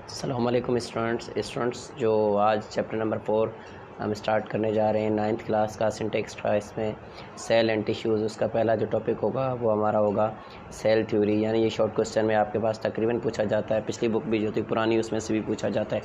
अस्सलामुअलैकुम स्टूडेंट्स जो आज चैप्टर नंबर 4 हम स्टार्ट करने जा रहे हैं 9th क्लास का सिंटेक्स का। इसमें सेल एंड टिश्यूज़, उसका पहला जो टॉपिक होगा वो हमारा होगा सेल थ्योरी। यानी ये शॉर्ट क्वेश्चन में आपके पास तकरीबन पूछा जाता है। पिछली बुक भी जो थी पुरानी उसमें से भी पूछा जाता है,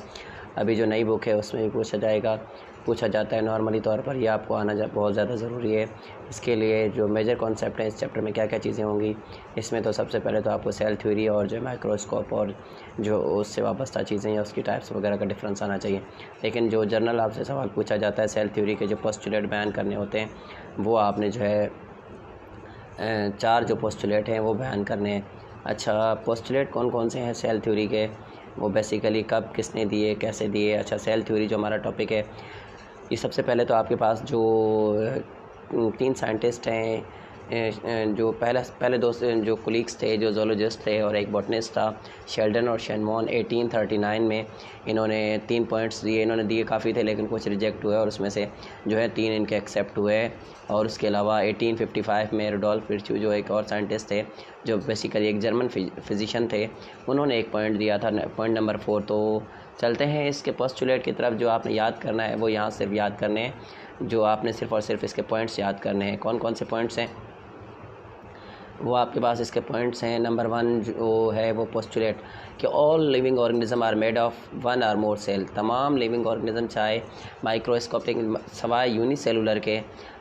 अभी जो नई बुक है उसमें भी पूछा जाता है नॉर्मली तौर पर। ये आपको आना बहुत ज़्यादा ज़रूरी है। इसके लिए जो मेजर कॉन्सेप्ट हैं इस चैप्टर में क्या क्या चीज़ें होंगी, इसमें तो सबसे पहले तो आपको सेल थ्योरी और जो माइक्रोस्कोप और जो उससे वाबस्ता चीज़ें हैं उसकी टाइप्स वगैरह का डिफरेंस आना चाहिए। लेकिन जो जर्नल आपसे सवाल पूछा जाता है सेल थ्योरी के जो पोस्टुलेट बयान करने होते हैं वो आपने जो है 4 जो पोस्टुलेट हैं वो बयान करने हैं। अच्छा, पोस्टुलेट कौन कौन से हैं सेल थ्योरी के, वो बेसिकली कब किसने दिए, कैसे दिए। अच्छा, सेल थ्योरी जो हमारा टॉपिक है, ये सबसे पहले तो आपके पास जो 3 साइंटिस्ट हैं, जो पहले दो जो कुलीग्स थे, जो जोलॉजिस्ट थे और एक बॉटनिस्ट था, शेल्डन और शेनमॉन। 1839 में इन्होंने 3 पॉइंट्स दिए। इन्होंने दिए काफ़ी थे लेकिन कुछ रिजेक्ट हुए और उसमें से जो है 3 इनके एक्सेप्ट हुए। और उसके अलावा 1855 में रुडोल्फ विर्चू जो एक और साइंटिस्ट थे, जो बेसिकली एक जर्मन फिजिशियन थे, उन्होंने एक पॉइंट दिया था, पॉइंट नंबर 4। तो चलते हैं इसके पोस्टुलेट की तरफ। जो आपने याद करना है वो यहाँ सिर्फ याद करने हैं, जो आपने सिर्फ और सिर्फ इसके पॉइंट्स याद करने हैं। कौन कौन से पॉइंट्स हैं वो आपके पास इसके पॉइंट्स हैं। नंबर 1 जो है वो पोस्टुलेट कि all living organism are made of 1 or more cell. तमाम लिविंग ऑर्गेनिज्म चाहे माइक्रोस्कोपिक सवाए यूनिसेलुलर के,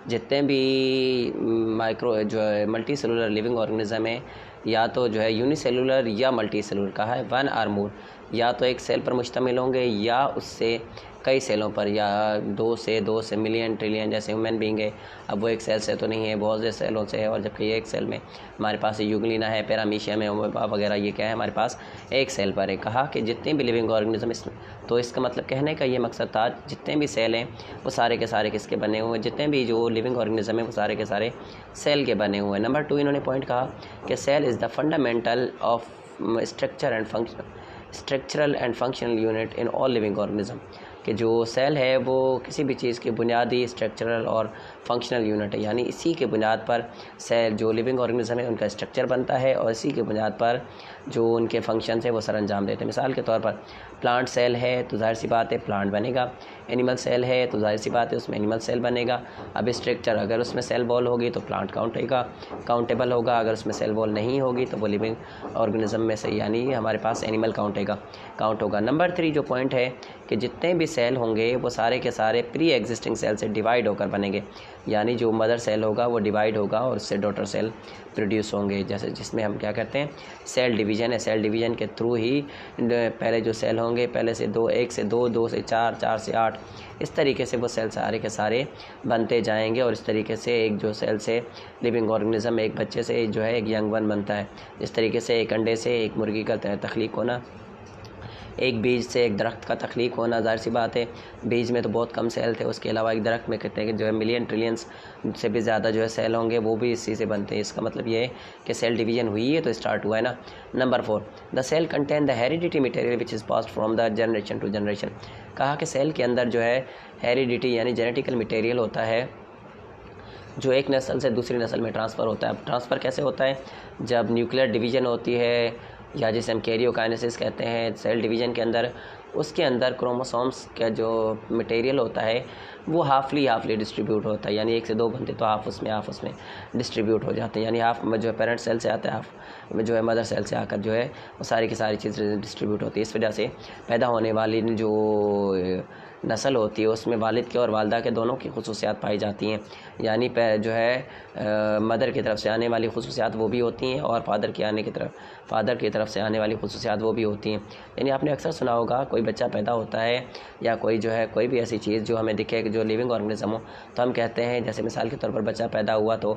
जितने भी माइक्रो जो है मल्टी सेलुलर लिविंग ऑर्गेनिज्म है, या तो जो है यूनिसेलुलर या मल्टी सेलुलर कहा है 1 और मोर, या तो एक सेल पर मुश्तमिल होंगे या उससे कई सेलों पर, या 2 से मिलियन ट्रिलियन जैसे ह्यूमन बीइंग है। अब वो एक सेल से तो नहीं है, बहुत से सेलों से है। और जबकि ये एक सेल में हमारे पास यूग्लिना है, पैरामीशियम है, ओमेगा वगैरह, ये क्या है हमारे पास एक सेल पर है। कहा कि जितने भी लिविंग ऑर्गेनिज्म इसमें, तो इसका मतलब कहने का ये मकसद था जितने भी सेल हैं वो सारे के सारे किसके बने हुए हैं, जितने भी जो लिविंग ऑर्गेनिज्म है वो सारे के सारे सेल के बने हुए हैं। नंबर 2 इन्होंने पॉइंट कहा कि cell is the fundamental of structural and functional unit in all living organism, कि जो सेल है वो किसी भी चीज़ की बुनियादी स्ट्रक्चरल और फंक्शनल यूनिट है। यानी इसी के बुनियाद पर सेल जो लिविंग ऑर्गेनिज्म है उनका स्ट्रक्चर बनता है और इसी के बुनियाद पर जो उनके फंक्शन है वो सर अंजाम देते हैं। मिसाल के तौर पर प्लांट सेल है तो जाहिर सी बात है प्लांट बनेगा, एनिमल सेल है तो जाहिर सी बात है उसमें एनिमल सेल बनेगा। अब स्ट्रक्चर अगर उसमें सेल वॉल होगी तो प्लांट काउंटेबल होगा, अगर उसमें सेल वॉल नहीं होगी तो वो लिविंग ऑर्गेनिज्म में से यानी हमारे पास एनिमल काउंट होगा। नंबर 3 जो पॉइंट है कि जितने भी सेल होंगे वो सारे के सारे प्री एग्जिस्टिंग सेल से डिवाइड होकर बनेंगे। यानी जो मदर सेल होगा वो डिवाइड होगा और उससे डॉटर सेल प्रोड्यूस होंगे, जैसे जिसमें हम क्या कहते हैं सेल डिवीज़न है। सेल डिवीज़न के थ्रू ही पहले जो सेल होंगे, पहले से 1 से 2, 2 से 4, 4 से 8, इस तरीके से वो सेल सारे के सारे बनते जाएंगे। और इस तरीके से एक जो सेल से लिविंग ऑर्गेनिज्म, एक बच्चे से जो है एक यंग वन बनता है। इस तरीके से एक अंडे से एक मुर्गी का तख्लीक होना, एक बीज से एक दरख्त का तख्लीक होना। ज़ाहिर सी बात है बीज में तो बहुत कम सेल थे, उसके अलावा एक दरख्त में कहते हैं कि जो है मिलियन ट्रिलियंस से भी ज़्यादा जो है सेल होंगे, वो भी इसी से बनते हैं। इसका मतलब ये है कि सेल डिवीजन हुई है तो स्टार्ट हुआ है ना। Number 4 the cell contain the heredity material which is passed from the generation to generation. कहा कि सेल के अंदर जो है हेरिडिटी यानी जेनेटिकल मटेरियल होता है जो एक नस्ल से दूसरी नस्ल में ट्रांसफ़र होता है। अब ट्रांसफ़र कैसे होता है, जब न्यूक्लियर डिवीज़न होती है या जिसे हम कैरियोकाइनेसिस कहते हैं सेल डिवीज़न के अंदर, उसके अंदर क्रोमोसोम्स का जो मटेरियल होता है वो हाफली डिस्ट्रीब्यूट होता है। यानी 1 से 2 बनते तो हाफ उसमें डिस्ट्रीब्यूट हो जाते हैं। यानी हाफ में जो है पेरेंट सेल से आता है, हाफ में जो है मदर सेल से आकर जो है वो सारी की सारी चीज़ें डिस्ट्रीब्यूट होती है। इस वजह से पैदा होने वाली जो नस्ल होती है उसमें वालिद के और वालदा के दोनों की खुसूसियात पाई जाती हैं। यानी जो है मदर की तरफ से आने वाली खुसूसियात वो भी होती हैं और फादर की तरफ से आने वाली खुसूसियात वो भी होती हैं। यानी आपने अक्सर सुना होगा कोई बच्चा पैदा होता है या कोई जो है कोई भी ऐसी चीज़ जो हमें दिखे जो लिविंग ऑर्गेनिज्म हो, तो हम कहते हैं, जैसे मिसाल के तौर पर बच्चा पैदा हुआ तो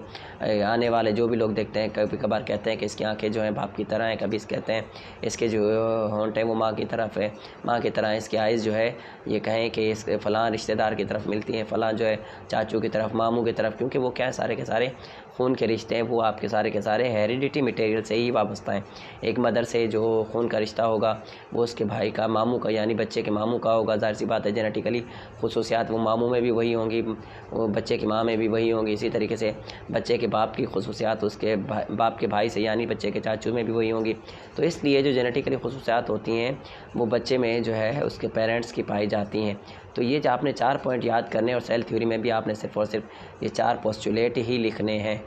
आने वाले जो भी लोग देखते हैं कभी कभार कहते हैं कि इसकी आंखें जो हैं बाप की तरह हैं, कभी कहते हैं इसके जो होंठ हैं वो माँ की तरफ है, माँ की तरह इसकी आइज़ जो है ये कहें कि इस फ़लाँ रिश्तेदार की तरफ मिलती हैं, फ़लाँ जो है चाचू की तरफ, मामू की तरफ, क्योंकि वो क्या है सारे के सारे खून के रिश्ते हैं, वो आपके सारे के सारे हेरिडिटी मटेरियल से ही वाबस्ता हैं। एक मदर से जो खून का रिश्ता होगा वो उसके भाई का, मामू का यानी बच्चे के मामू का होगा। ज़ाहिर सी बात है जेनेटिकली खसूसियात वो मामू में भी वही होंगी, वो बच्चे की माँ में भी वही होंगी। इसी तरीके से बच्चे के बाप की खसूसियात उसके बाप के भाई से यानी बच्चे के चाचू में भी वही होंगी। तो इसलिए जो जेनेटिकली खसूसियात होती हैं वो बच्चे में जो है उसके पेरेंट्स की पाई जाती हैं। तो ये जो आपने 4 पॉइंट याद करने और सेल थ्योरी में भी आपने सिर्फ और सिर्फ ये 4 पोस्टुलेट ही लिखने हैं।